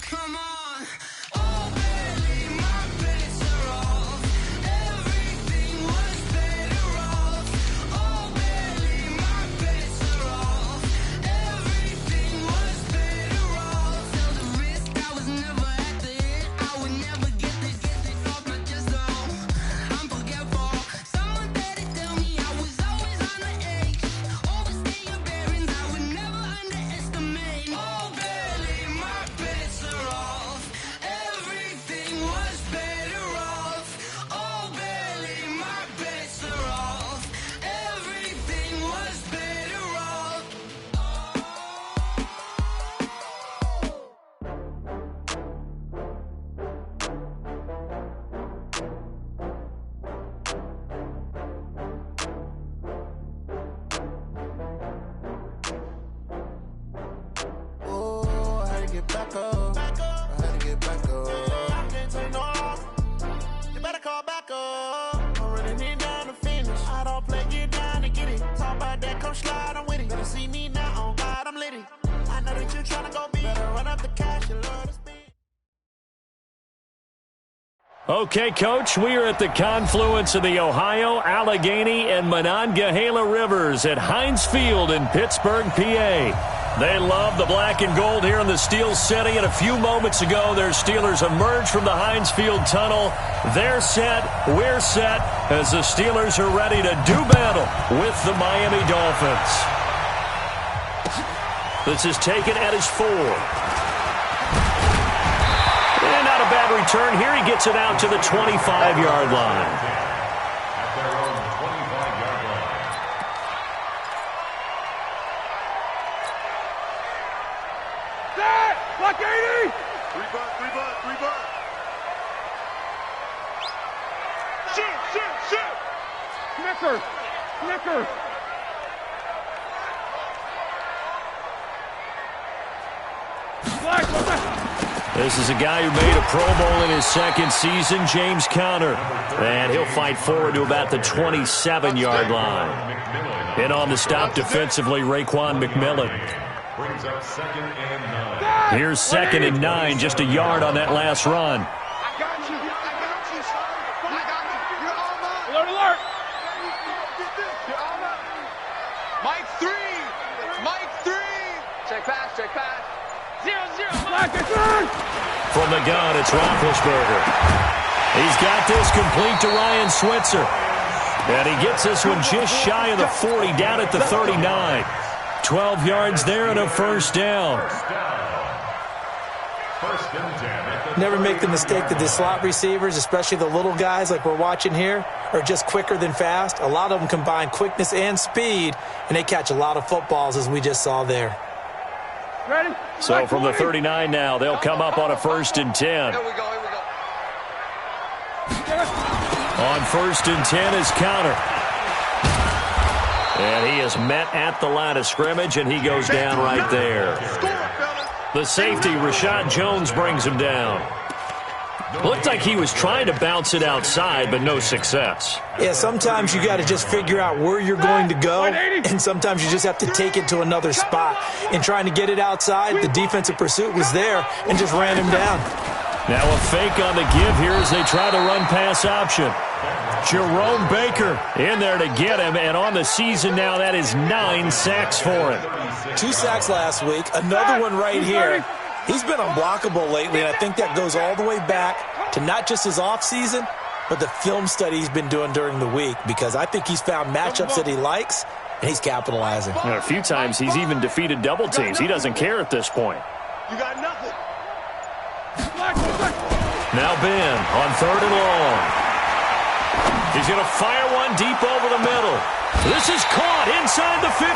Come on. Oh, barely, my bets are off. Everything was better off. Oh, barely, my bets are off. Everything was better off. Felt the risk, I was never at the hit. I would never get this off my chest, though. I'm forgetful. Someone better tell me I was always on the edge. Overstay your bearings, I would never underestimate. Oh, barely, my bets are off. Everything was better off. Oh, barely, my bets are off. Everything was better off. Oh, I had to get back up. I had to get back up. I can't take no loss. You better call back up. I'm really need down to finish. I don't play, get down to get it. Talk about that, come slide, I'm with it. Better see me now, on God, I'm litty. I know that you tryna go be. Better run up the cash, you love to spend. Okay, Coach, we are at the confluence of the Ohio, Allegheny, and Monongahela Rivers at Heinz Field in Pittsburgh, PA. They love the black and gold here in the Steel City, and a few moments ago, their Steelers emerged from the Heinz Field tunnel. They're set, we're set, as the Steelers are ready to do battle with the Miami Dolphins. This is taken at his 4. And not a bad return here. He gets it out to the 25-yard line. At their own 25-yard line. Set! Block 80! Three butt. Shoot! Knicker! This is a guy who made a Pro Bowl in his second season, James Conner. And he'll fight forward to about the 27-yard line. And on the stop defensively, Raekwon McMillan. Brings up 2nd and 9. Here's 2nd and 9, just a yard on that last run. I got you, son. You're on mine. Alert! You're on mine. Mike 3. Check pass. 0-0. Black is third. From the gun, it's Roethlisberger. He's got this complete to Ryan Switzer. And he gets this one just shy of the 40, down at the 39. 12 yards there and a first down. First and 10. Never make the mistake that the slot receivers, especially the little guys like we're watching here, are just quicker than fast. A lot of them combine quickness and speed, and they catch a lot of footballs, as we just saw there. Ready? So from the 39 now, they'll come up on a 1st and 10. Here we go. On 1st and 10 is Conner. And he is met at the line of scrimmage, and he goes down right there. The safety, Rashad Jones, brings him down. Looked like he was trying to bounce it outside, but no success. Yeah, sometimes you got to just figure out where you're going to go, and sometimes you just have to take it to another spot. In trying to get it outside, the defensive pursuit was there and just ran him down. Now a fake on the give here as they try the run-pass option. Jerome Baker in there to get him, and on the season now, that is 9 sacks for him. 2 sacks last week, another one right here. He's been unblockable lately, and I think that goes all the way back to not just his offseason, but the film study he's been doing during the week, because I think he's found matchups that he likes, and he's capitalizing. And a few times he's even defeated double teams. He doesn't care at this point. You got nothing. Now Ben on 3rd and long. He's going to fire one deep over the middle. This is caught inside the 15.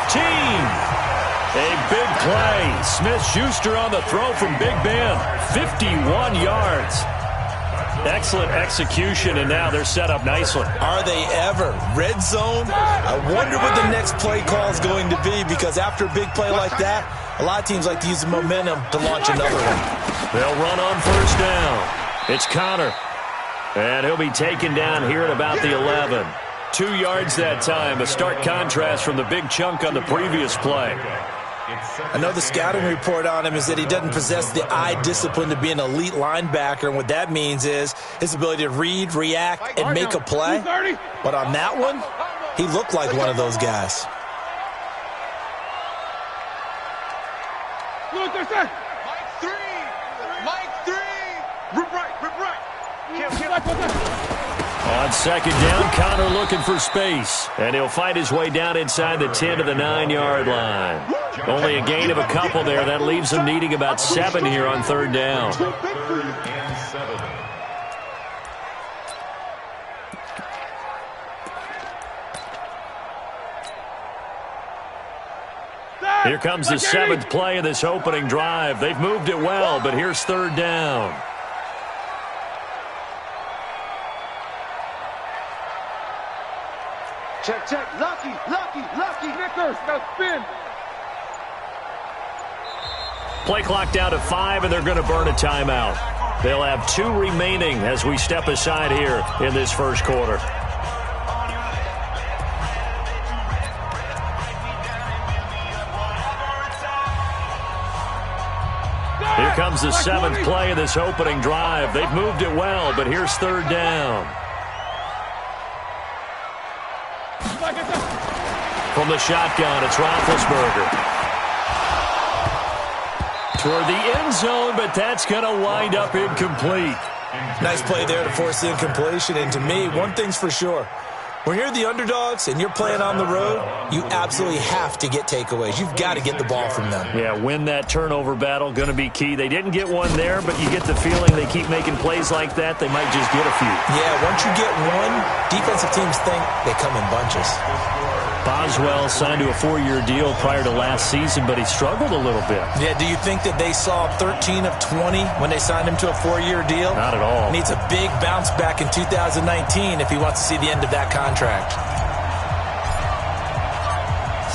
A big play. Smith-Schuster on the throw from Big Ben. 51 yards. Excellent execution, and now they're set up nicely. Are they ever? Red zone? I wonder what the next play call is going to be, because after a big play like that, a lot of teams like to use the momentum to launch another one. They'll run on 1st down. It's Conner. And he'll be taken down here at about the 11. 2 yards that time, a stark contrast from the big chunk on the previous play. I know the scouting report on him is that he doesn't possess the eye discipline to be an elite linebacker, and what that means is his ability to read, react, and make a play. But on that one, he looked like one of those guys. On second down, Connor looking for space, and he'll fight his way down inside the 10 to the 9-yard line. Only a gain of a couple there. That leaves him needing about 7 here on third down. Here comes the 7th play of this opening drive. They've moved it well, but here's third down. Check, check. Lucky. Nickers, now spin. Play clock down to 5, and they're going to burn a timeout. They'll have 2 remaining as we step aside here in this first quarter. Here comes the 7th play of this opening drive. They've moved it well, but here's third down. From the shotgun, it's Roethlisberger. Toward the end zone, but that's going to wind up incomplete. Nice play there to force the incompletion. And to me, one thing's for sure. When you're the underdogs and you're playing on the road, you absolutely have to get takeaways. You've got to get the ball from them. Yeah, win that turnover battle, going to be key. They didn't get one there, but you get the feeling they keep making plays like that, they might just get a few. Yeah, once you get one, defensive teams think they come in bunches. Boswell signed to a 4-year deal prior to last season, but he struggled a little bit. Yeah, do you think that they saw 13 of 20 when they signed him to a 4-year deal? Not at all. Needs a big bounce back in 2019 if he wants to see the end of that contract.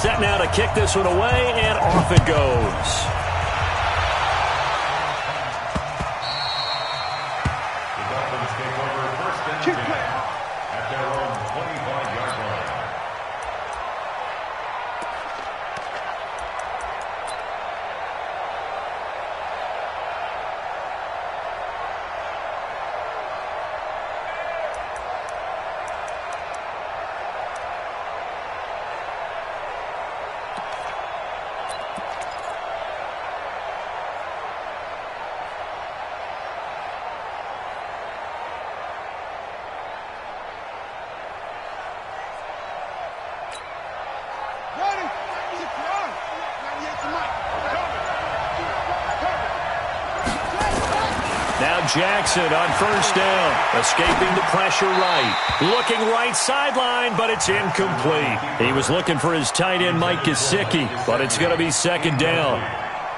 Set now to kick this one away, and off it goes. The Dolphins take over first and 10 at their own 25-yard line. Jackson on first down, escaping the pressure right. Looking right sideline, but it's incomplete. He was looking for his tight end, Mike Gesicki, but it's going to be second down.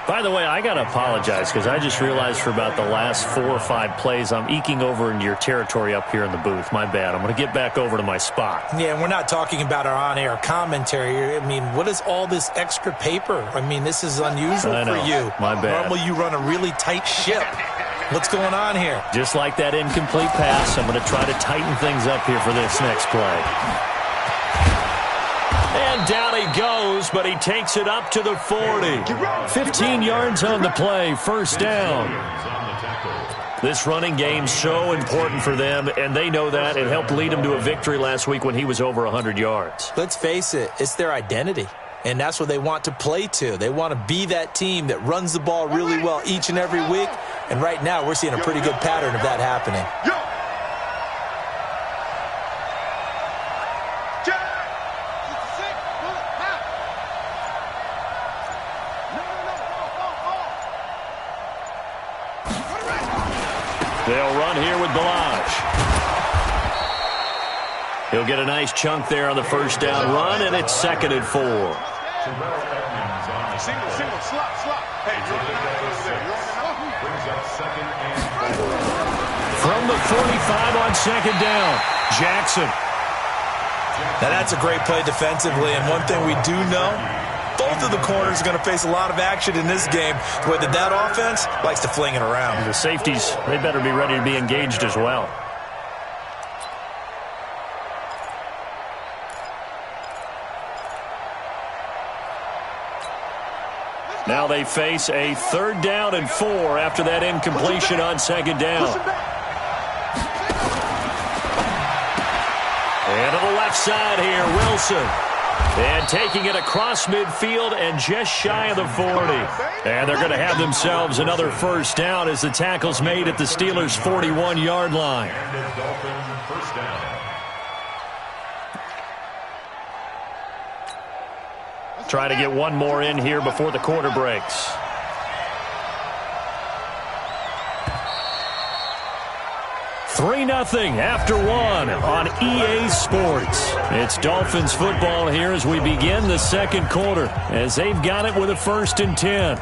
By the way, I got to apologize because I just realized for about the last 4 or 5 plays, I'm eking over into your territory up here in the booth. My bad. I'm going to get back over to my spot. Yeah, and we're not talking about our on-air commentary. I mean, what is all this extra paper? I mean, this is unusual for you. My bad. Normally you run a really tight ship. What's going on here? Just like that incomplete pass, I'm going to try to tighten things up here for this next play. And down he goes, but he takes it up to the 40. 15 yards on the play, first down. This running game's so important for them, and they know that. It helped lead them to a victory last week when he was over 100 yards. Let's face it, it's their identity. And that's what they want to play to. They want to be that team that runs the ball really well each and every week. And right now, we're seeing a pretty good pattern of that happening. They'll run here with Balaj. He'll get a nice chunk there on the first down run, and it's second and 4. Single, slot. Hey, Brings up second and 4. From the 45 on second down, Jackson. Now that's a great play defensively, and one thing we do know, both of the corners are going to face a lot of action in this game, where that offense likes to fling it around. The safeties, they better be ready to be engaged as well. Now they face a 3rd down and 4 after that incompletion on 2nd down. And to the left side here, Wilson. And taking it across midfield and just shy of the 40. And they're going to have themselves another 1st down as the tackle's made at the Steelers' 41-yard line. And the Dolphin 1st down. Try to get one more in here before the quarter breaks. Three 3-0 after 1 on EA Sports. It's Dolphins football here as we begin the 2nd quarter, as they've got it with a 1st and 10.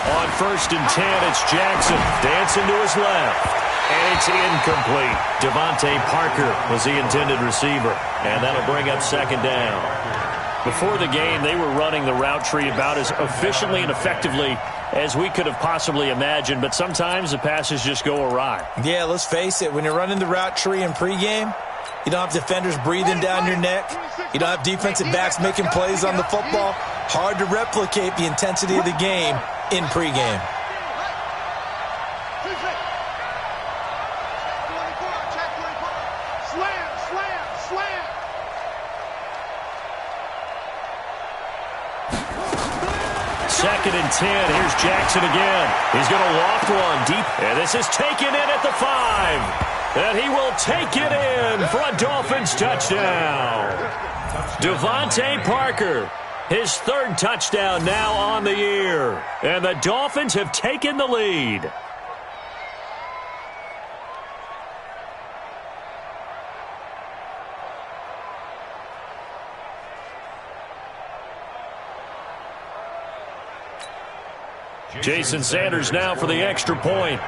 On 1st and 10, it's Jackson dancing to his left. And it's incomplete. Devontae Parker was the intended receiver. And that'll bring up 2nd down. Before the game, they were running the route tree about as efficiently and effectively as we could have possibly imagined. But sometimes the passes just go awry. Yeah, let's face it. When you're running the route tree in pregame, you don't have defenders breathing down your neck. You don't have defensive backs making plays on the football. Hard to replicate the intensity of the game in pregame. Second and 10. Here's Jackson again. He's going to loft one deep. And this is taken in at the 5. And he will take it in for a Dolphins touchdown. Devontae Parker, his 3rd touchdown now on the year. And the Dolphins have taken the lead. Jason Sanders now for the extra point.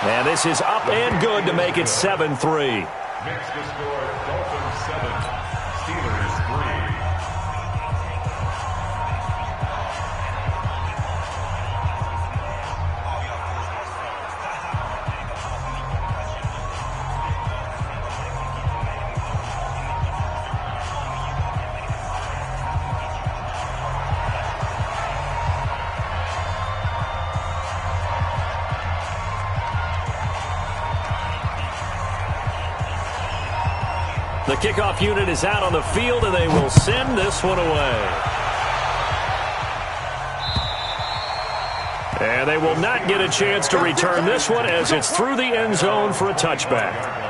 And this is up and good to make it 7-3. Next to score, Dolphins 7, Steelers 3. The kickoff unit is out on the field, and they will send this one away. And they will not get a chance to return this one as it's through the end zone for a touchback.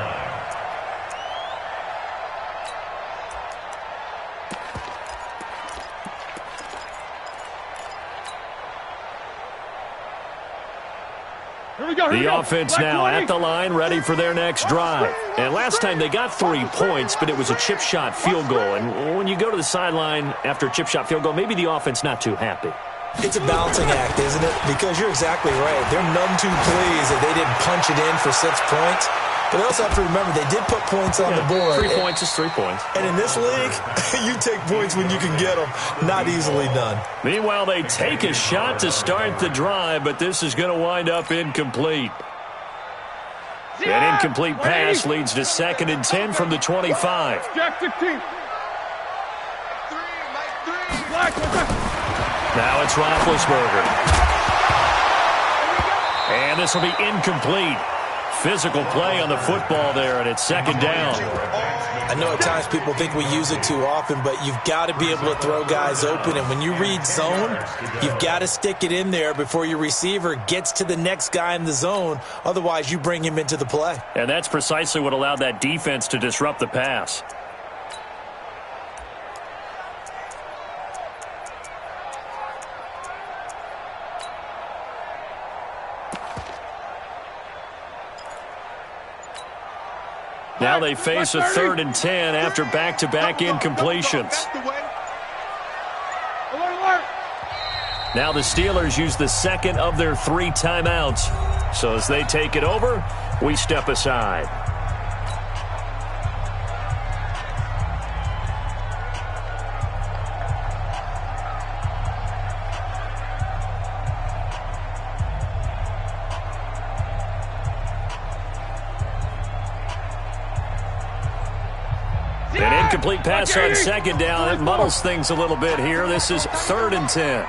The offense now at the line, ready for their next drive. And last time they got 3 points, but it was a chip shot field goal. And when you go to the sideline after a chip shot field goal, maybe the offense not too happy. It's a balancing act, isn't it? Because you're exactly right. They're none too pleased that they didn't punch it in for 6 points. But they also have to remember they did put points on the board. 3 points is 3 points. And in this league, you take points when you can get them. Not easily done. Meanwhile, they take a shot to start the drive, but this is going to wind up incomplete. An incomplete pass leads to 2nd and 10 from the 25. Now it's Roethlisberger. And this will be incomplete. Physical play on the football there, and it's 2nd down. I know at times people think we use it too often, but you've got to be able to throw guys open. And when you read zone, you've got to stick it in there before your receiver gets to the next guy in the zone. Otherwise, you bring him into the play. And that's precisely what allowed that defense to disrupt the pass. Now they face a 3rd and 10 after back-to-back incompletions. Now the Steelers use the second of their 3 timeouts. So as they take it over, we step aside. An incomplete pass on 2nd down. It muddles things a little bit here. This is 3rd and 10.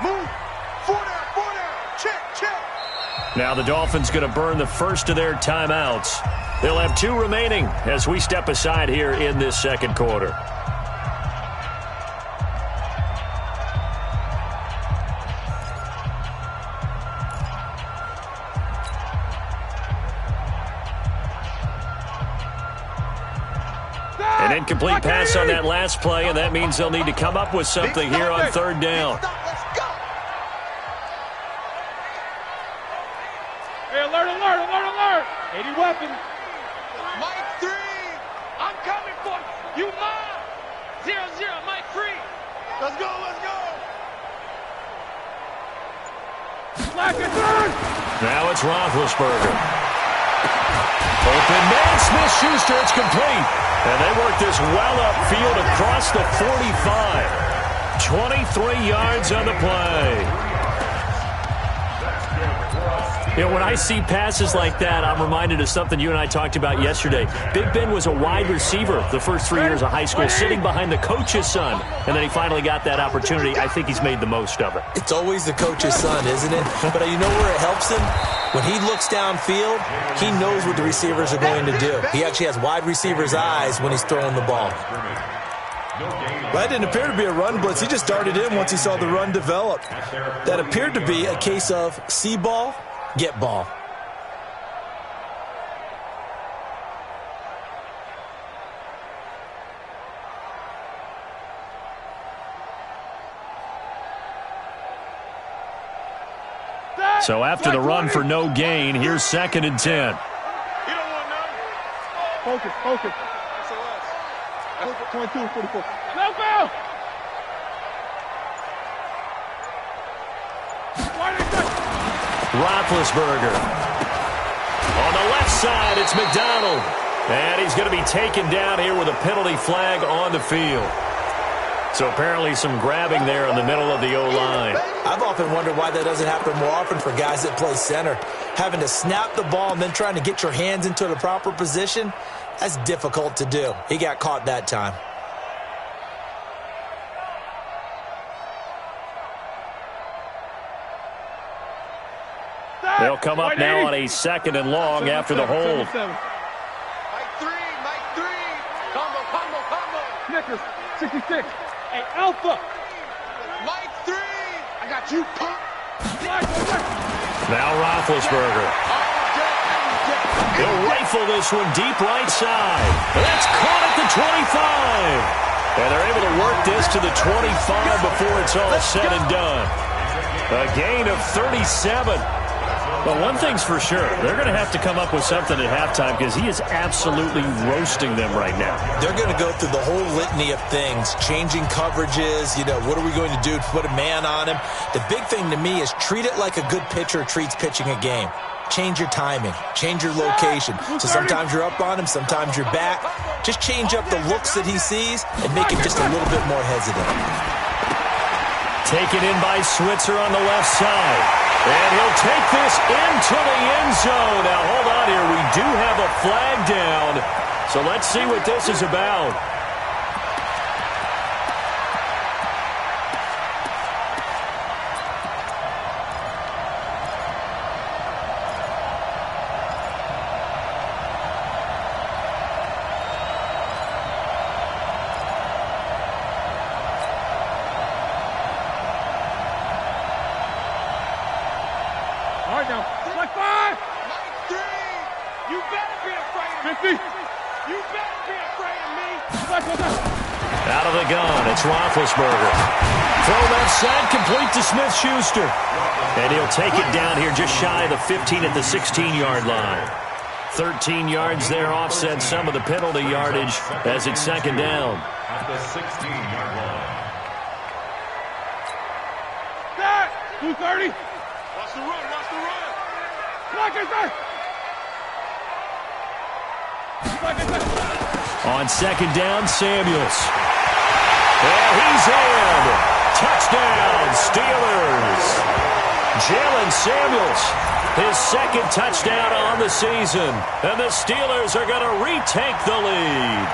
Now the Dolphins going to burn the first of their timeouts. They'll have 2 remaining as we step aside here in this 2nd quarter. An incomplete pass on that last play, and that means they'll need to come up with something here on 3rd down. Hey, alert, alert, alert, alert. 80 weapons. Mike 3. I'm coming for you. You mine. 0-0, Mike 3. Let's go, let's go. Slack it, third. Now it's Roethlisberger. Open man, Smith-Schuster, it's complete. And they work this well upfield across the 45. 23 yards on the play. You know, when I see passes like that, I'm reminded of something you and I talked about yesterday. Big Ben was a wide receiver the first 3 years of high school, sitting behind the coach's son, and then he finally got that opportunity. I think he's made the most of it. It's always the coach's son, isn't it? But you know where it helps him? When he looks downfield, he knows what the receivers are going to do. He actually has wide receivers' eyes when he's throwing the ball. That didn't appear to be a run blitz. He just darted in once he saw the run develop. That appeared to be a case of see ball, get ball. So after the run for no gain, here's 2nd and 10. You don't want none. Focus, focus. SOS. 22, 44. No foul. Roethlisberger. On the left side, it's McDonald. And he's going to be taken down here with a penalty flag on the field. So apparently some grabbing there in the middle of the O-line. I've often wondered why that doesn't happen more often for guys that play center. Having to snap the ball and then trying to get your hands into the proper position, that's difficult to do. He got caught that time. They'll come up now on a 2nd and long after the hold. Mike 3, Mike 3. Combo, combo, combo. Snickers, 66. Hey, Alpha. Mike 3. I got you, punk. Now Roethlisberger. He'll rifle this one deep right side. That's caught at the 25. And they're able to work this to the 25 before it's all said and done. A gain of 37. But one thing's for sure, they're going to have to come up with something at halftime because he is absolutely roasting them right now. They're going to go through the whole litany of things, changing coverages, what are we going to do to put a man on him? The big thing to me is treat it like a good pitcher treats pitching a game. Change your timing, change your location. So sometimes you're up on him, sometimes you're back. Just change up the looks that he sees and make him just a little bit more hesitant. Taken in by Switzer on the left side. And he'll take this into the end zone. Now, hold on here. We do have a flag down. So let's see what this is about. Out of the gun, it's Roethlisberger. Throw left side, complete to Smith-Schuster. And he'll take it down here just shy of the 15 at the 16-yard line. 13 yards there offset some of the penalty yardage as it's second down. At the 16-yard line. 230. Watch the run. Watch the run. Block it, sir. On second down, Samuels. And he's in. Touchdown, Steelers. Jalen Samuels, his second touchdown on the season. And the Steelers are going to retake the lead.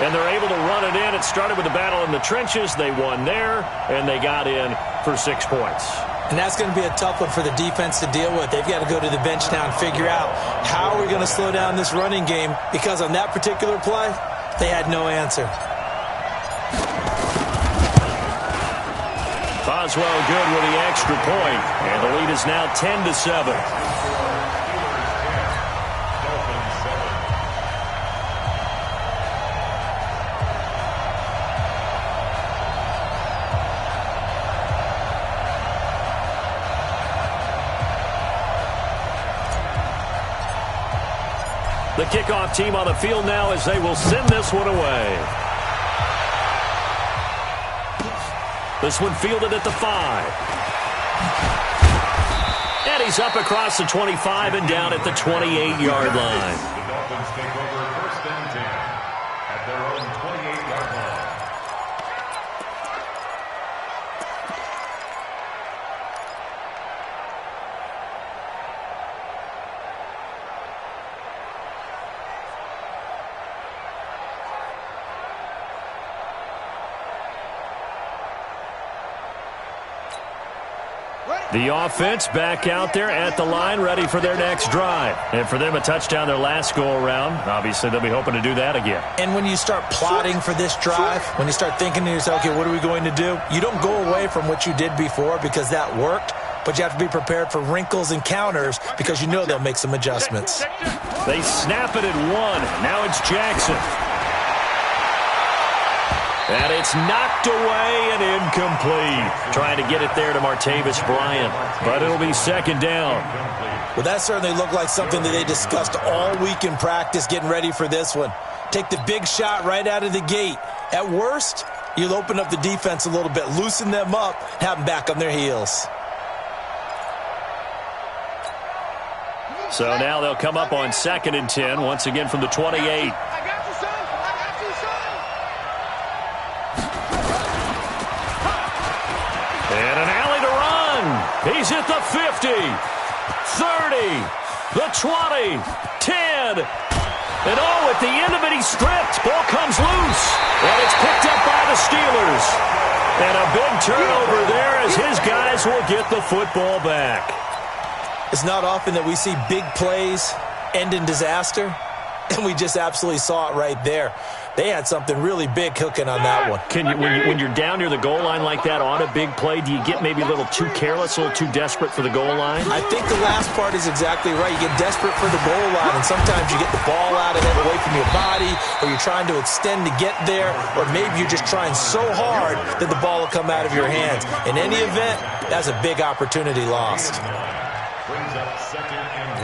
And they're able to run it in. It started with a battle in the trenches. They won there, and they got in for 6 points. And that's going to be a tough one for the defense to deal with. They've got to go to the bench now and figure out how are we going to slow down this running game, because on that particular play, they had no answer. Boswell good with the extra point, and the lead is now 10-7. The kickoff team on the field now as they will send this one away. This one fielded at the 5. And he's up across the 25 and down at the 28-yard line. The Dolphins take over first and 10 at their own 28-yard line. The offense back out there at the line, ready for their next drive. And for them, a touchdown their last go-around. Obviously, they'll be hoping to do that again. And when you start plotting for this drive, when you start thinking to yourself, okay, what are we going to do? You don't go away from what you did before because that worked, but you have to be prepared for wrinkles and counters because you know they'll make some adjustments. They snap it at 1. Now it's Jackson. And it's knocked away and incomplete. Trying to get it there to Martavis Bryant, but it'll be second down. Well, that certainly looked like something that they discussed all week in practice getting ready for this one. Take the big shot right out of the gate. At worst, you'll open up the defense a little bit, loosen them up, have them back on their heels. So now they'll come up on second and 10, once again from the 28. And an alley to run. He's at the 50, 30, the 20, 10. And oh, at the end of it, he's stripped. Ball comes loose. And it's picked up by the Steelers. And a big turnover there as his guys will get the football back. It's not often that we see big plays end in disaster, and we just absolutely saw it right there. They had something really big cooking on that one. When you're down near the goal line like that on a big play, do you get maybe a little too careless, a little too desperate for the goal line? I think the last part is exactly right. You get desperate for the goal line, and sometimes you get the ball out of it away from your body, or you're trying to extend to get there, or maybe you're just trying so hard that the ball will come out of your hands. In any event, that's a big opportunity lost. Brings up second and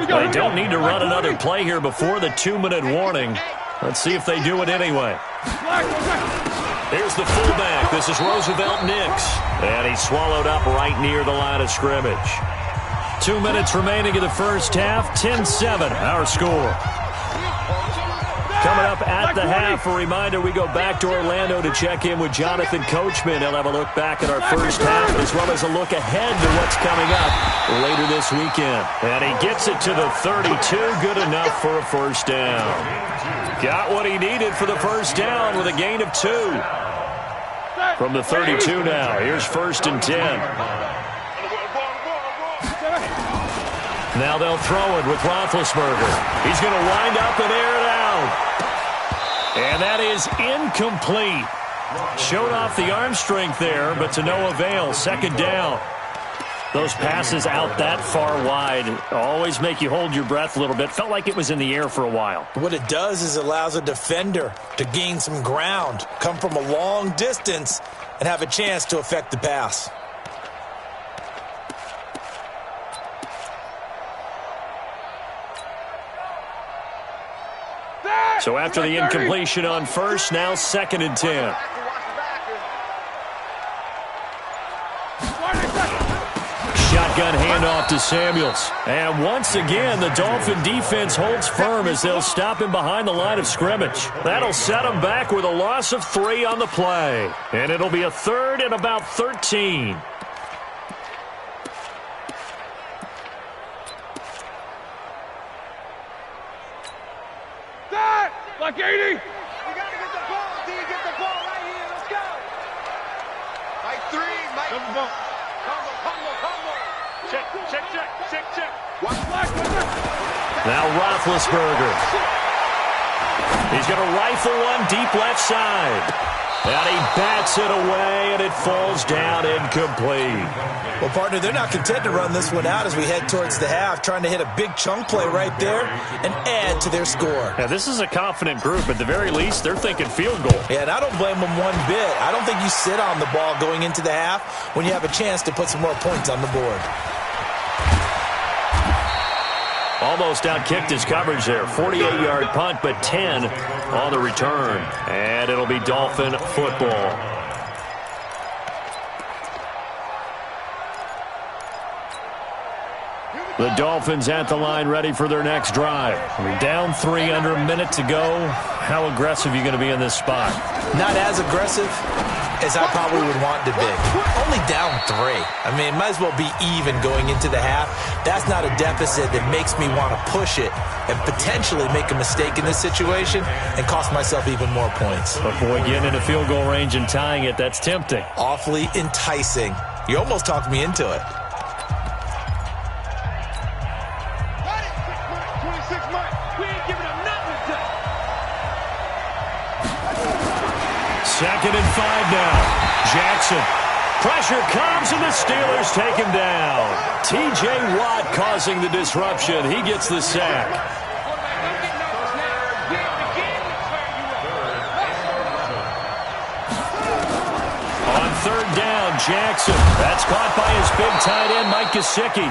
1. They don't need to run another play here before the 2-minute warning. Let's see if they do it anyway. Here's the fullback. This is Roosevelt Nix. And he's swallowed up right near the line of scrimmage. 2 minutes remaining in the first half. 10-7, our score. Coming up at the half, a reminder, we go back to Orlando to check in with Jonathan Coachman. He'll have a look back at our first half as well as a look ahead to what's coming up later this weekend. And he gets it to the 32, good enough for a first down. Got what he needed for the first down with a gain of 2. From the 32 now, here's first and 10. Now they'll throw it with Roethlisberger. He's going to wind up and air it out. And that is incomplete. Showed off the arm strength there, but to no avail. Second down. Those passes out that far wide always make you hold your breath a little bit. Felt like it was in the air for a while. What it does is it allows a defender to gain some ground, come from a long distance, and have a chance to affect the pass. So after the incompletion on first, now 2nd and 10. Shotgun handoff to Samuels. And once again, the Dolphin defense holds firm as they'll stop him behind the line of scrimmage. That'll set him back with a loss of 3 on the play. And it'll be a 3rd and about 13. Like 80. You got to get the ball. Do you get the ball right here? Let's go. Mike 3. Mike. Combo. Check. Now Roethlisberger. He's going to rifle one deep left side. And he bats it away, and it falls down incomplete. Well, partner, they're not content to run this one out as we head towards the half, trying to hit a big chunk play right there and add to their score. Yeah, this is a confident group. At the very least, they're thinking field goal. Yeah, and I don't blame them one bit. I don't think you sit on the ball going into the half when you have a chance to put some more points on the board. Almost outkicked his coverage there. 48-yard punt, but 10 on the return. And it'll be Dolphin football. The Dolphins at the line ready for their next drive. We're down 3 under a minute to go. How aggressive are you going to be in this spot? Not as aggressive as I probably would want to be. Only down 3. I mean, might as well be even going into the half. That's not a deficit that makes me want to push it and potentially make a mistake in this situation and cost myself even more points. But boy, getting into field goal range and tying it, that's tempting. Awfully enticing. You almost talked me into it. 26 Mike. We ain't giving him nothing today. 2nd and 5 now. Jackson. Pressure comes, and the Steelers take him down. T.J. Watt causing the disruption. He gets the sack. On 3rd down, Jackson. That's caught by his big tight end, Mike Gesicki.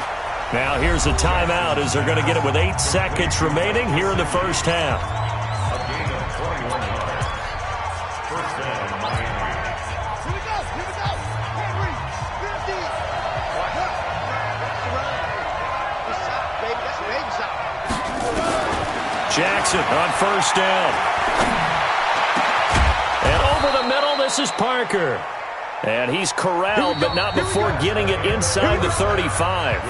Now here's a timeout as they're going to get it with 8 seconds remaining here in the first half. A gain of 21 yards. First down, Miami. Here we go. Henry, 50. That's a big shot. Jackson on 1st down. And over the middle, this is Parker. And he's corralled, but not before getting it inside the 35.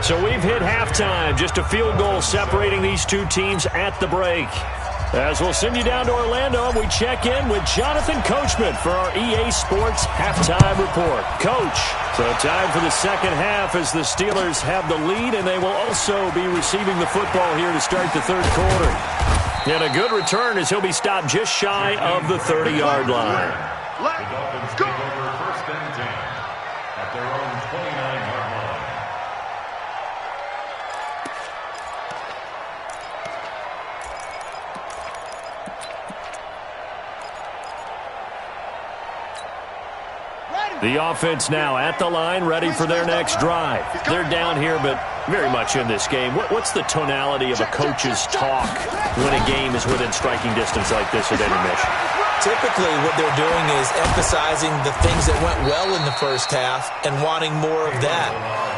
So we've hit halftime. Just a field goal separating these two teams at the break. As we'll send you down to Orlando, and we check in with Jonathan Coachman for our EA Sports Halftime Report. Coach, so time for the second half as the Steelers have the lead, and they will also be receiving the football here to start the 3rd quarter. And a good return as he'll be stopped just shy of the 30-yard line. The Dolphins take over 1st and 10 at their own 29-yard line. The offense now at the line, ready for their next drive. They're down here, but very much in this game. What's the tonality of a coach's talk when a game is within striking distance like this at intermission? Typically, what they're doing is emphasizing the things that went well in the first half and wanting more of that.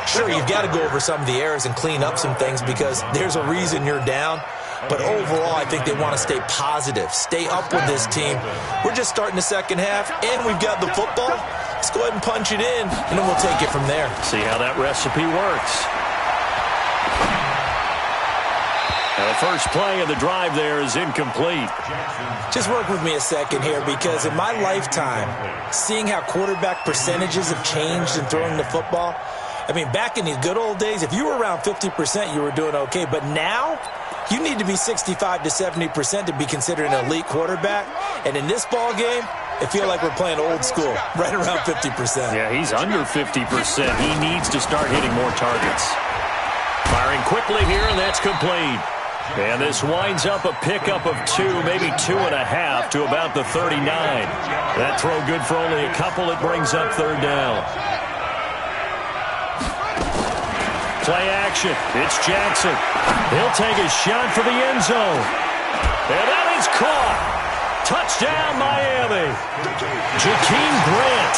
Sure, you've got to go over some of the errors and clean up some things because there's a reason you're down. But overall, I think they want to stay positive, stay up with this team. We're just starting the second half, and we've got the football. Let's go ahead and punch it in, and then we'll take it from there. See how that recipe works. Now the first play of the drive there is incomplete. Just work with me a second here because in my lifetime, seeing how quarterback percentages have changed in throwing the football, I mean, back in the good old days, if you were around 50%, you were doing okay. But now, you need to be 65 to 70% to be considered an elite quarterback. And in this ball game, I feel like we're playing old school, right around 50%. Yeah, he's under 50%. He needs to start hitting more targets. Firing quickly here, and that's complete. And this winds up a pickup of 2, maybe 2.5 to about the 39. That throw good for only a couple. It brings up 3rd down. Play action. It's Jackson. He'll take a shot for the end zone. And that He's caught. Touchdown, Miami. Jakeem Grant,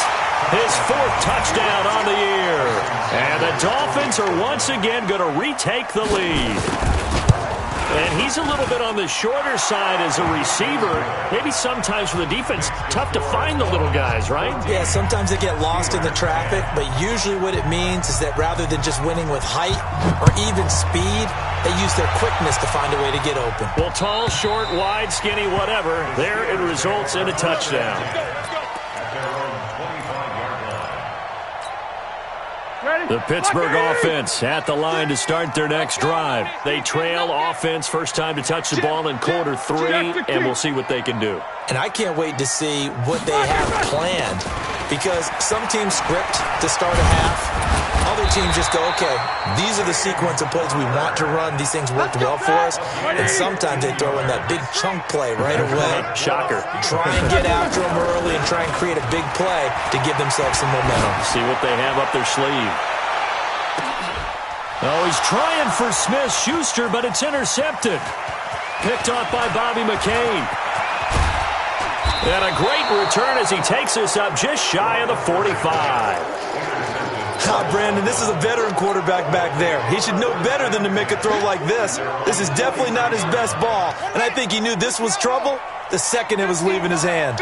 his 4th touchdown on the year. And the Dolphins are once again going to retake the lead. And he's a little bit on the shorter side as a receiver. Maybe sometimes for the defense, tough to find the little guys, right? Yeah, sometimes they get lost in the traffic, but usually what it means is that rather than just winning with height or even speed, they use their quickness to find a way to get open. Well, tall, short, wide, skinny, whatever, there it results in a touchdown. The Pittsburgh offense at the line to start their next drive. They trail offense, first time to touch the ball in quarter 3, and we'll see what they can do. And I can't wait to see what they have planned, because some teams script to start a half. Other teams just go, okay, these are the sequence of plays we want to run. These things worked well for us. And sometimes they throw in that big chunk play right away. Shocker. Try and get after them early and try and create a big play to give themselves some momentum. See what they have up their sleeve. Oh, he's trying for Smith-Schuster, but it's intercepted. Picked off by Bobby McCain. And a great return as he takes us up just shy of the 45. Brandon, this is a veteran quarterback back there. He should know better than to make a throw like this. This is definitely not his best ball, and I think he knew this was trouble the second it was leaving his hand.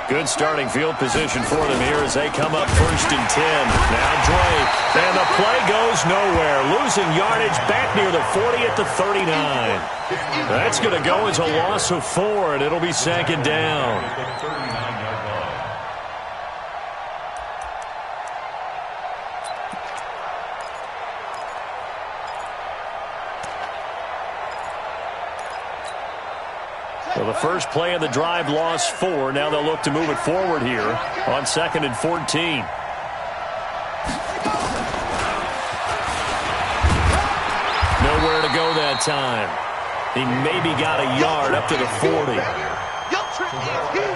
Good starting field position for them here as they come up 1st and 10. Now Drake, and the play goes nowhere. Losing yardage back near the 40 at the 39. That's going to go as a loss of 4, and it'll be 2nd down. Well, the first play of the drive lost 4. Now they'll look to move it forward here on 2nd and 14. Nowhere to go that time. He maybe got a yard up to the 40.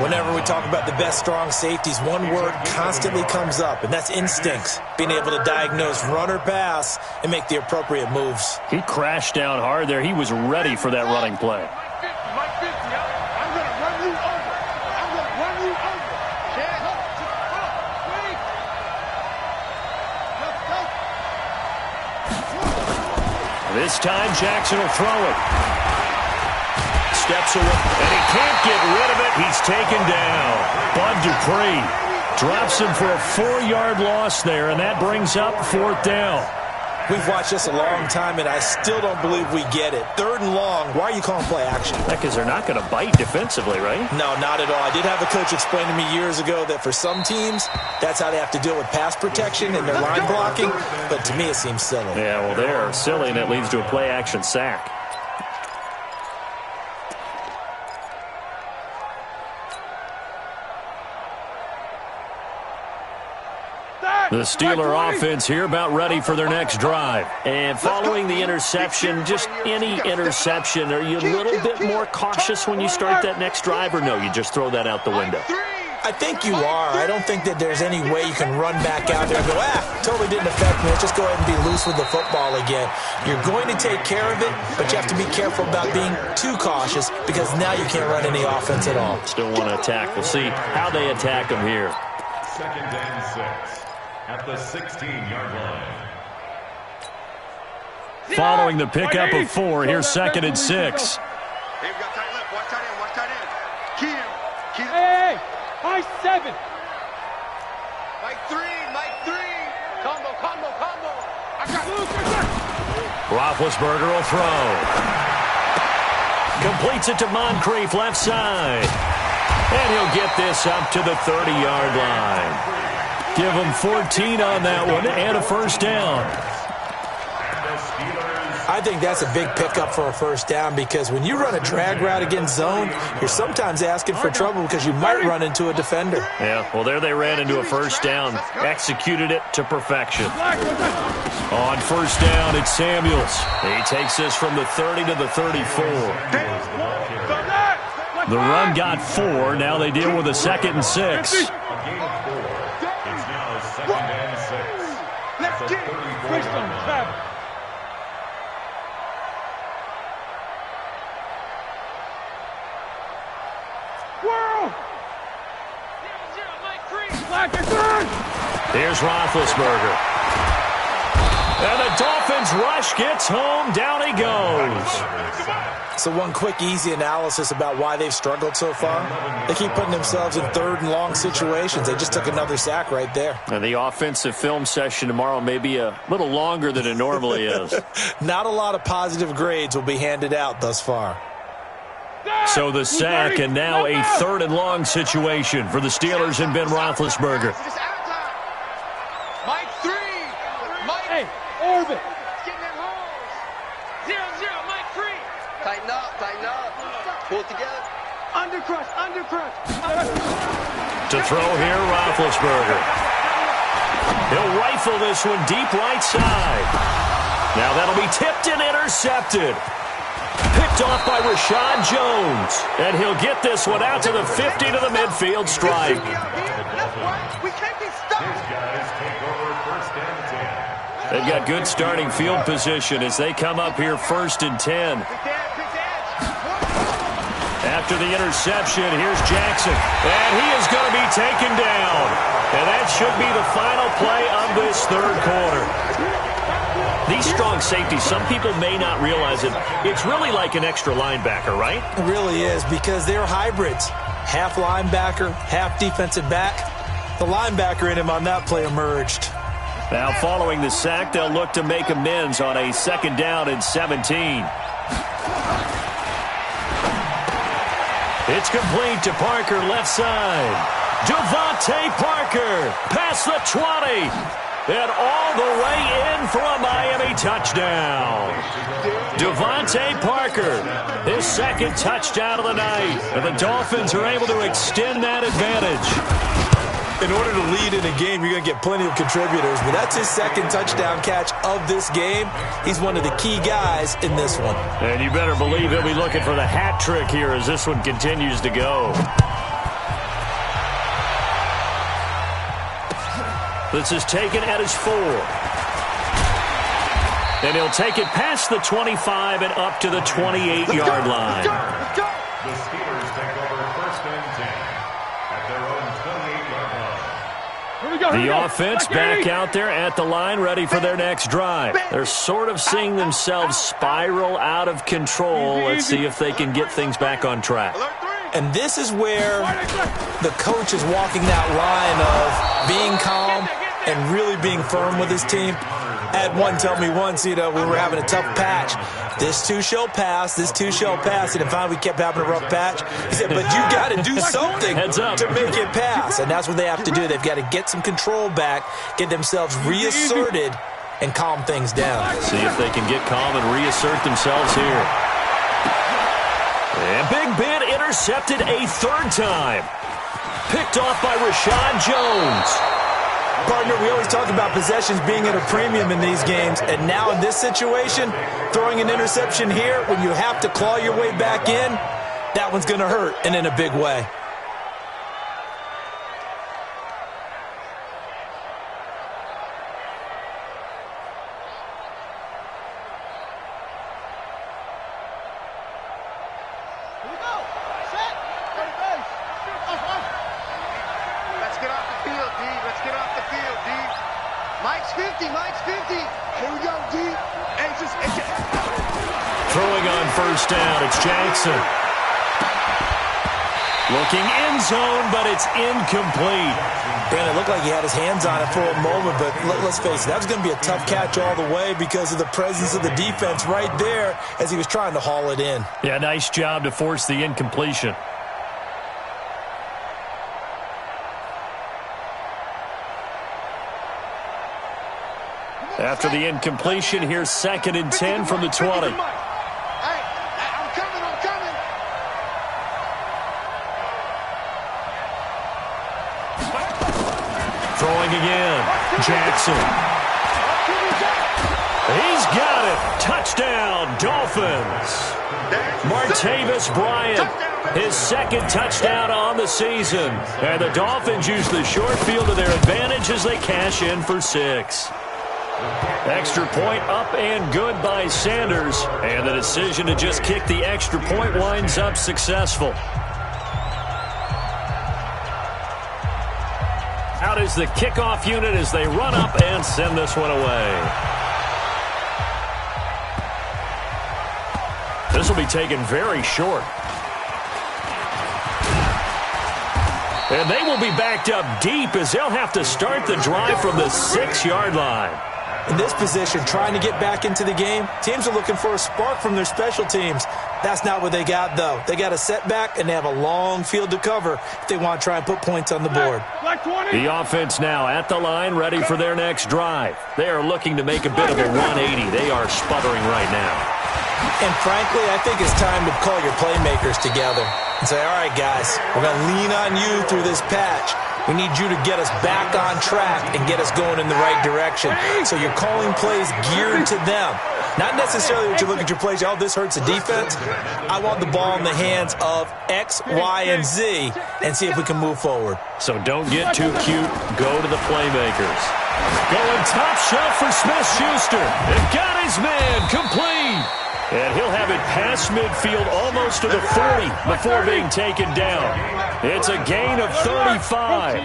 Whenever we talk about the best strong safeties, one word constantly comes up, and that's instincts. Being able to diagnose run or pass and make the appropriate moves. He crashed down hard there. He was ready for that running play. This time Jackson will throw it. Steps away, and he can't get rid of it. He's taken down. Bud Dupree drops him for a 4-yard loss there, and that brings up 4th down. We've watched this a long time, and I still don't believe we get it. 3rd and long, why are you calling play action? Because they're not going to bite defensively, right? No, not at all. I did have a coach explain to me years ago that for some teams, that's how they have to deal with pass protection and their line blocking, but to me it seems silly. Yeah, well, they're silly, and it leads to a play action sack. The Steeler offense here about ready for their next drive. And following the interception, just any interception, are you a little bit more cautious when you start that next drive, or no, you just throw that out the window? I think you are. I don't think that there's any way you can run back out there and go, totally didn't affect me. Let's just go ahead and be loose with the football again. You're going to take care of it, but you have to be careful about being too cautious because now you can't run any offense at all. Still want to attack. We'll see how they attack them here. 2nd and 6 at the 16-yard line. Following the pickup of 4, here's 2nd and 6. Hey, we got tight left. Watch tight end. Watch tight end. Key him. Hey, high 7. Mike 3. Mike 3. Combo. I got Roethlisberger will throw. Completes it to Moncrief, left side. And he'll get this up to the 30-yard line. Give him 14 on that one and a 1st down. I think that's a big pickup for a 1st down because when you run a drag route against zone, you're sometimes asking for trouble because you might run into a defender. Yeah, well, there they ran into a 1st down. Executed it to perfection. On 1st down, it's Samuels. He takes this from the 30 to the 34. The run got 4. Now they deal with a 2nd and 6. Let's get it. Here's Roethlisberger. And the Dolphins rush gets home. Down he goes. So one quick, easy analysis about why they've struggled so far. They keep putting themselves in third and long situations. They just took another sack right there. And the offensive film session tomorrow may be a little longer than it normally is. Not a lot of positive grades will be handed out thus far. So the sack, and now a third and long situation for the Steelers and Ben Roethlisberger. Mike 3. Mike. Hey, Orbit. Getting them holes. 0-0. Mike 3. Tighten up. Tighten up. Pull it together. Undercrush. Undercrush. To throw here, Roethlisberger. He'll rifle this one deep right side. Now that'll be tipped and intercepted. Picked off by Rashad Jones. And he'll get this one out to the 50 to the midfield stripe. We can't be stuck. His guys take over first and 10. They've got good starting field position as they come up here 1st and 10. After the interception, here's Jackson. And he is going to be taken down. And that should be the final play of this third quarter. These strong safeties, some people may not realize it. It's really like an extra linebacker, right? It really is, because they're hybrids. Half linebacker, half defensive back. The linebacker in him on that play emerged. Now following the sack, they'll look to make amends on a 2nd down and 17. It's complete to Parker, left side. Devontae Parker past the 20. And all the way in for a Miami touchdown. Devontae Parker, his 2nd touchdown of the night. And the Dolphins are able to extend that advantage. In order to lead in a game, you're going to get plenty of contributors, but that's his 2nd touchdown catch of this game. He's one of the key guys in this one. And you better believe he'll be looking for the hat trick here as this one continues to go. This is taken at his 4. And he'll take it past the 25 and up to the 28-yard line. The Steelers take over first and 10 at their own 28-yard line. The offense back out there at the line, ready for their next drive. They're sort of seeing themselves spiral out of control. Let's see if they can get things back on track. And this is where the coach is walking that line of being calm and really being firm with his team. I had one tell me once, we were having a tough patch. This too shall pass, this too shall pass. And finally we kept having a rough patch. He said, but you got to do something to make it pass. And that's what they have to do. They've got to get some control back, get themselves reasserted, and calm things down. See if they can get calm and reassert themselves here. And Big Ben intercepted a 3rd time. Picked off by Rashad Jones. Partner, we always talk about possessions being at a premium in these games, and now in this situation, throwing an interception here when you have to claw your way back in, that one's going to hurt, and in a big way. Mike's 50. Mike's 50. Here we go, D. Throwing on 1st down, it's Jackson. Looking end zone, but it's incomplete. Brandon, it looked like he had his hands on it for a moment, but let's face it, that was going to be a tough catch all the way because of the presence of the defense right there as he was trying to haul it in. Yeah, nice job to force the incompletion. After the incompletion, here's 2nd and 10 from the 20. Hey, I'm coming. Throwing again. Jackson. He's got it. Touchdown, Dolphins. Martavis Bryant, his 2nd touchdown on the season. And the Dolphins use the short field to their advantage as they cash in for 6. Extra point up and good by Sanders. And the decision to just kick the extra point winds up successful. Out is the kickoff unit as they run up and send this one away. This will be taken very short. And they will be backed up deep as they'll have to start the drive from the 6-yard line. In this position, trying to get back into the game, teams are looking for a spark from their special teams. That's not what they got, though. They got a setback, and they have a long field to cover if they want to try and put points on the board. The offense now at the line, ready for their next drive. They are looking to make a bit of a 180. They are sputtering right now. And frankly, I think it's time to call your playmakers together and say, all right, guys, we're going to lean on you through this patch. We need you to get us back on track and get us going in the right direction. So you're calling plays geared to them. Not necessarily what you look at your plays, oh, this hurts the defense. I want the ball in the hands of X, Y, and Z and see if we can move forward. So don't get too cute. Go to the playmakers. Going top shelf for Smith-Schuster. And got his man complete. And he'll have it past midfield almost to the 40 before being taken down. It's a gain of 35.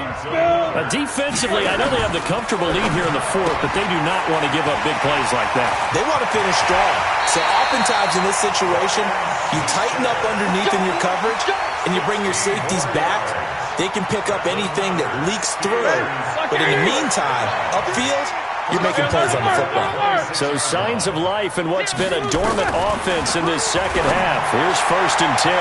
Defensively, I know they have the comfortable lead here in the fourth, but they do not want to give up big plays like that. They want to finish strong. So oftentimes in this situation, you tighten up underneath in your coverage, and you bring your safeties back. They can pick up anything that leaks through. But in the meantime, upfield, you're making plays on the football. So signs of life in what's been a dormant offense in this second half. Here's 1st and 10.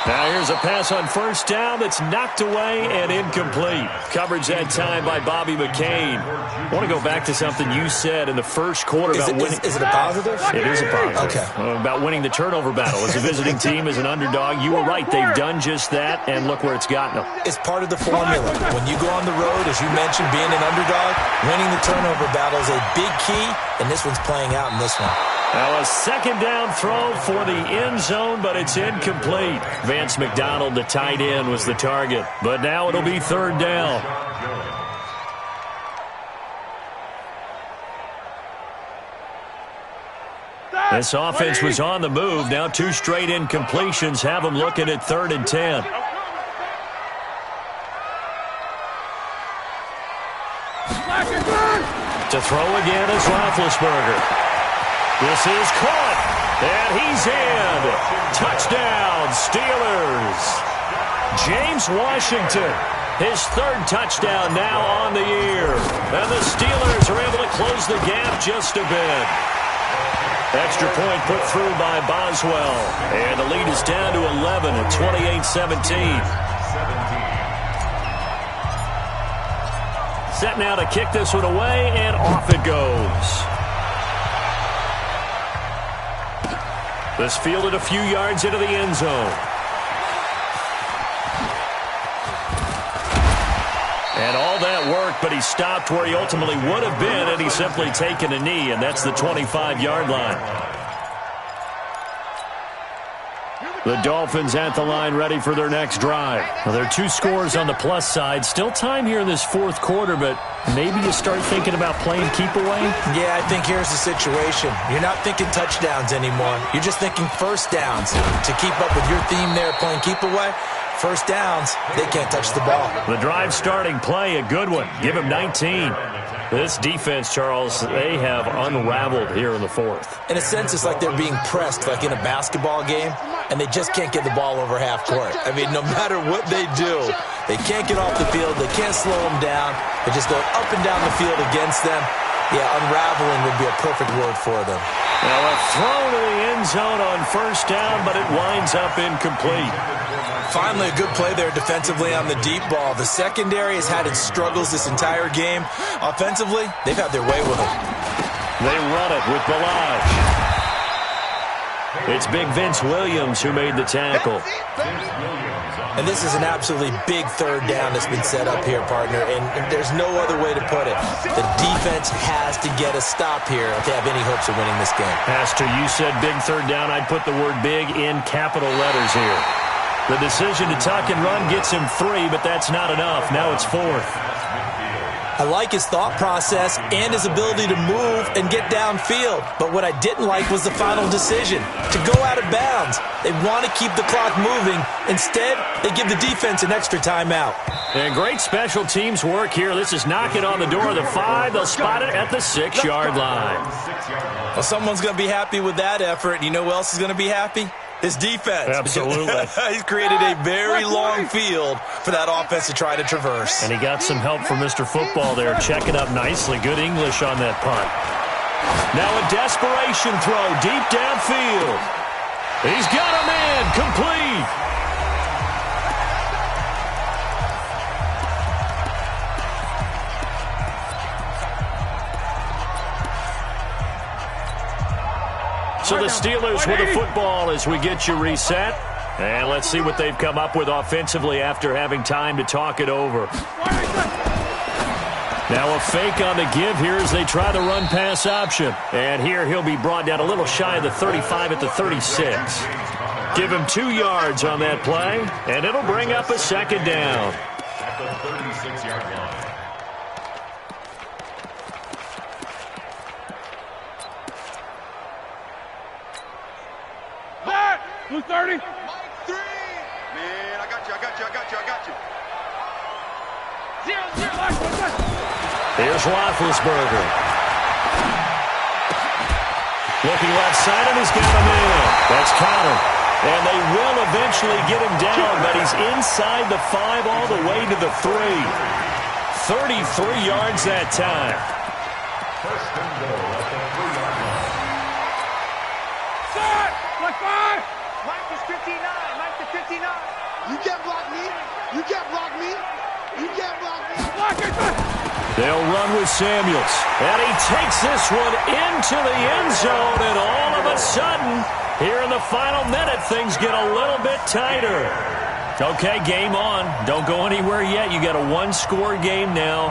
Now here's a pass on first down that's knocked away and incomplete. Coverage that time by Bobby McCain. I want to go back to something you said in the first quarter about winning. Is it a positive? It is a positive. Okay. About winning the turnover battle. As a visiting team, as an underdog, you were right. They've done just that, and look where it's gotten them. It's part of the formula. When you go on the road, as you mentioned, being an underdog, winning the turnover battle is a big key, and this one's playing out in this one. Now a second down throw for the end zone, but it's incomplete. Vance McDonald, the tight end, was the target. But now it'll be 3rd down. This offense was on the move. Now 2 straight incompletions have them looking at 3rd and 10. To throw again is Roethlisberger. This is caught, and he's in. Touchdown, Steelers. James Washington, his 3rd touchdown now on the year. And the Steelers are able to close the gap just a bit. Extra point put through by Boswell. And the lead is down to 11 at 28-17. Set now to kick this one away, and off it goes. This fielded a few yards into the end zone. And all that work, but he stopped where he ultimately would have been, and he's simply taken a knee, and that's the 25-yard line. The Dolphins at the line, ready for their next drive. Well, there are 2 scores on the plus side. Still time here in this 4th quarter, but maybe you start thinking about playing keep away? Yeah, I think here's the situation. You're not thinking touchdowns anymore. You're just thinking first downs. To keep up with your theme there, playing keep away, first downs, they can't touch the ball. The drive starting play, a good one. Give him 19. This defense, Charles, they have unraveled here in the 4th. In a sense, it's like they're being pressed like in a basketball game, and they just can't get the ball over half court. I mean, no matter what they do, they can't get off the field. They can't slow them down. They're just going up and down the field against them. Yeah, unraveling would be a perfect word for them. Now a throw to the end zone on first down, but it winds up incomplete. Finally, a good play there defensively on the deep ball. The secondary has had its struggles this entire game. Offensively, they've had their way with it. They run it with Balaj. It's Big Vince Williams who made the tackle. And this is an absolutely big 3rd down that's been set up here, partner, and there's no other way to put it. The defense has to get a stop here if they have any hopes of winning this game. Pastor, you said big 3rd down. I'd put the word big in capital letters here. The decision to tuck and run gets him 3, but that's not enough. Now it's 4th. I like his thought process and his ability to move and get downfield. But what I didn't like was the final decision, to go out of bounds. They want to keep the clock moving. Instead, they give the defense an extra timeout. And great special teams work here. This is knocking on the door of the 5. They'll spot it at the 6-yard line. Well, someone's going to be happy with that effort. You know who else is going to be happy? His defense. Absolutely. He's created a very long field for that offense to try to traverse. And he got some help from Mr. Football there, checking up nicely. Good English on that punt. Now a desperation throw deep downfield. He's got a man, complete. So the Steelers with the football as we get you reset. And let's see what they've come up with offensively after having time to talk it over. Now a fake on the give here as they try the run-pass option. And here he'll be brought down a little shy of the 35 at the 36. Give him 2 yards on that play, and it'll bring up a 2nd down. At the 36-yard line. 230. Mike 3. Man, I got you. Here's Roethlisberger. Looking left side, and he's got a man. That's countered. And they will eventually get him down, but he's inside the 5 all the way to the 3. 33 yards that time. First and goal at the 3-yard line. Set. Like 5. Mike is 59. Mike to 59. You can't block me. You can't block me. You can't block me. Block it. They'll run with Samuels. And he takes this one into the end zone, and all of a sudden, here in the final minute, things get a little bit tighter. Okay, game on. Don't go anywhere yet. You got a 1-score game now.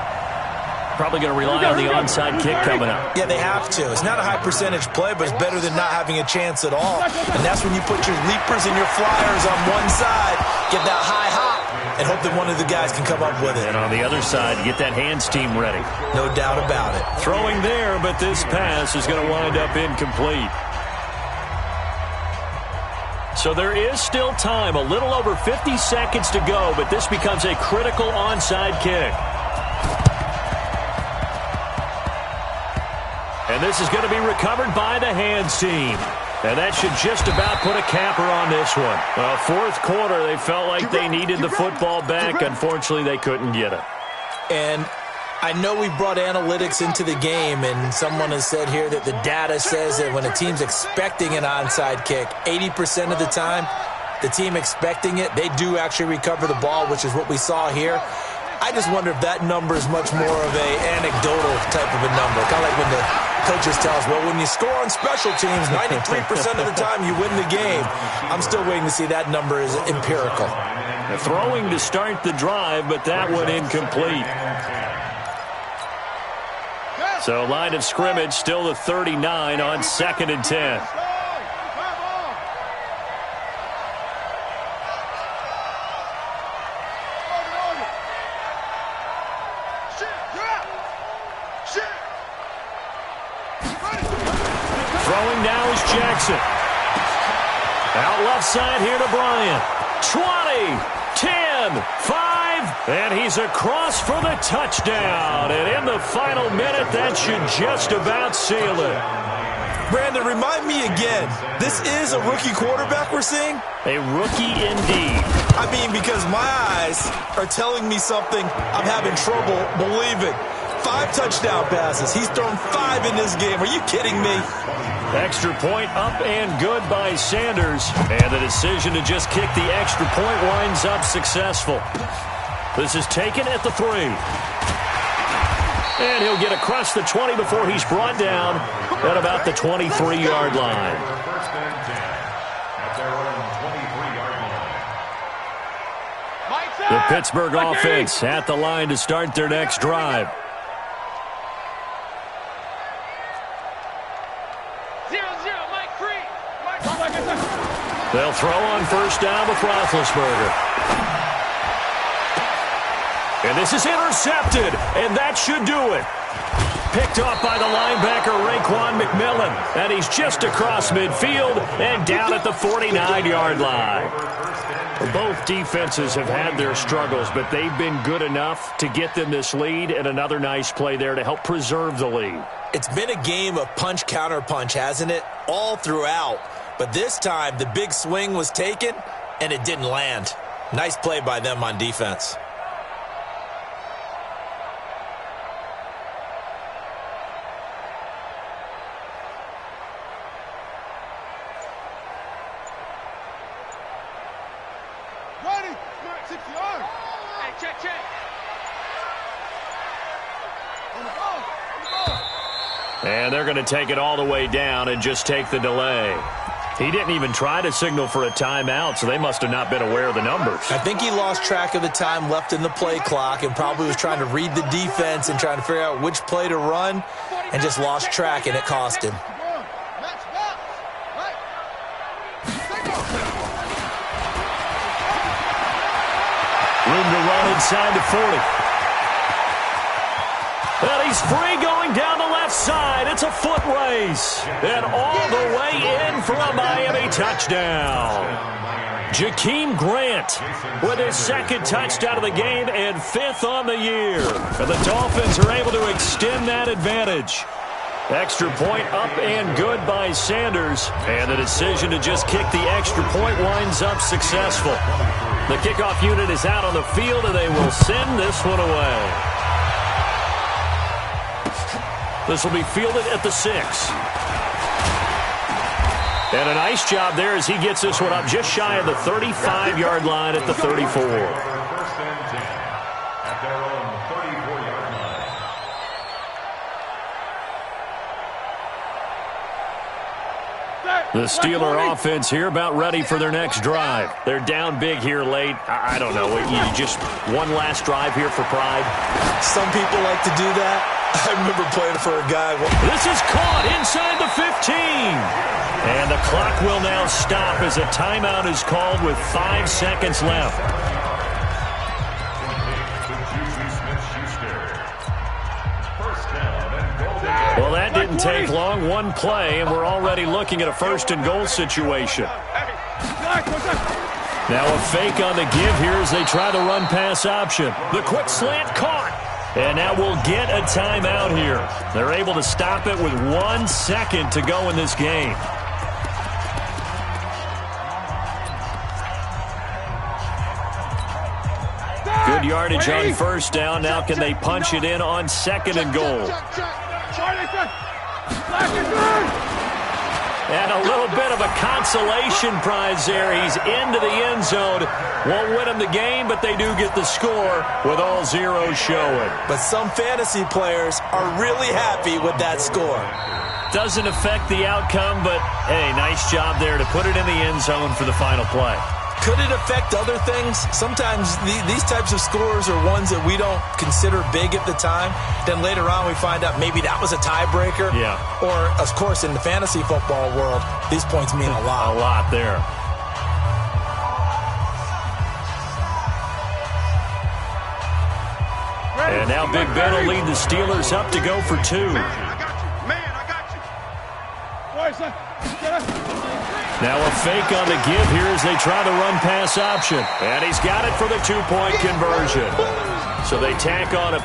Probably going to rely on the onside kick coming up. Yeah, they have to. It's not a high percentage play, but it's better than not having a chance at all. And that's when you put your leapers and your flyers on one side, get that high hop, and hope that one of the guys can come up with it. And on the other side, get that hands team ready. No doubt about it. Throwing there, but this pass is going to wind up incomplete. So there is still time, a little over 50 seconds to go, but this becomes a critical onside kick. And this is going to be recovered by the hands team. And that should just about put a capper on this one. Well, 4th quarter, they felt like they needed the football back. Unfortunately, they couldn't get it. And I know we brought analytics into the game, and someone has said here that the data says that when a team's expecting an onside kick, 80% of the time, the team expecting it, they do actually recover the ball, which is what we saw here. I just wonder if that number is much more of a anecdotal type of a number. Kind of like when the coaches tell us, well, when you score on special teams, 93% of the time you win the game. I'm still waiting to see that number is empirical. The throwing to start the drive, but that one incomplete. So line of scrimmage still the 39 on 2nd and 10. Throwing now is Jackson. Out left side here to Bryant. 20, 10, 5, and he's across for the touchdown. And in the final minute, that should just about seal it. Brandon, remind me again, this is a rookie quarterback we're seeing? A rookie indeed. I mean, because my eyes are telling me something I'm having trouble believing. 5 touchdown passes. He's thrown 5 in this game. Are you kidding me? Extra point up and good by Sanders. And the decision to just kick the extra point winds up successful. This is taken at the 3. And he'll get across the 20 before he's brought down at about the 23-yard line. First and 10 at their own 23-yard line. The Pittsburgh offense at the line to start their next drive. They'll throw on first down with Roethlisberger. And this is intercepted, and that should do it. Picked off by the linebacker, Raekwon McMillan. And he's just across midfield and down at the 49-yard line. Both defenses have had their struggles, but they've been good enough to get them this lead, and another nice play there to help preserve the lead. It's been a game of punch-counter-punch, hasn't it? All throughout. But this time, the big swing was taken, and it didn't land. Nice play by them on defense. And they're going to take it all the way down and just take the delay. He didn't even try to signal for a timeout, so they must have not been aware of the numbers. I think he lost track of the time left in the play clock and probably was trying to read the defense and trying to figure out which play to run and just lost track, and it cost him. Room to run inside the 40. And he's free going down the left side. It's a foot race. And all the way in for a Miami touchdown. Jakeem Grant with his second touchdown of the game and fifth on the year. And the Dolphins are able to extend that advantage. Extra point up and good by Sanders. And the decision to just kick the extra point winds up successful. The kickoff unit is out on the field, and they will send this one away. This will be fielded at the 6. And a nice job there as he gets this one up just shy of the 35-yard line at the 34. First and 10 at their own 34-yard line. The Steeler offense here about ready for their next drive. They're down big here late. I don't know. You just one last drive here for pride. Some people like to do that. I remember playing for a guy. This is caught inside the 15. And the clock will now stop as a timeout is called with 5 seconds left. Well, that didn't take long. One play, and we're already looking at a first-and-goal situation. Now a fake on the give here as they try the run-pass option. The quick slant caught. And now we'll get a timeout here. They're able to stop it with 1 second to go in this game. Good yardage on first down. Now can they punch it in on second and goal? And a little bit of a consolation prize there. He's into the end zone. Won't win them the game, but they do get the score with all zeros showing. But some fantasy players are really happy with that score. Doesn't affect the outcome, but, hey, nice job there to put it in the end zone for the final play. Could it affect other things? Sometimes these types of scores are ones that we don't consider big at the time. Then later on we find out maybe that was a tiebreaker. Yeah. Or, of course, in the fantasy football world, these points mean a lot. A lot there. And now Big Ben will lead the Steelers up to go for 2. Now a fake on the give here as they try the run-pass option. And he's got it for the 2-point conversion. So they tack on a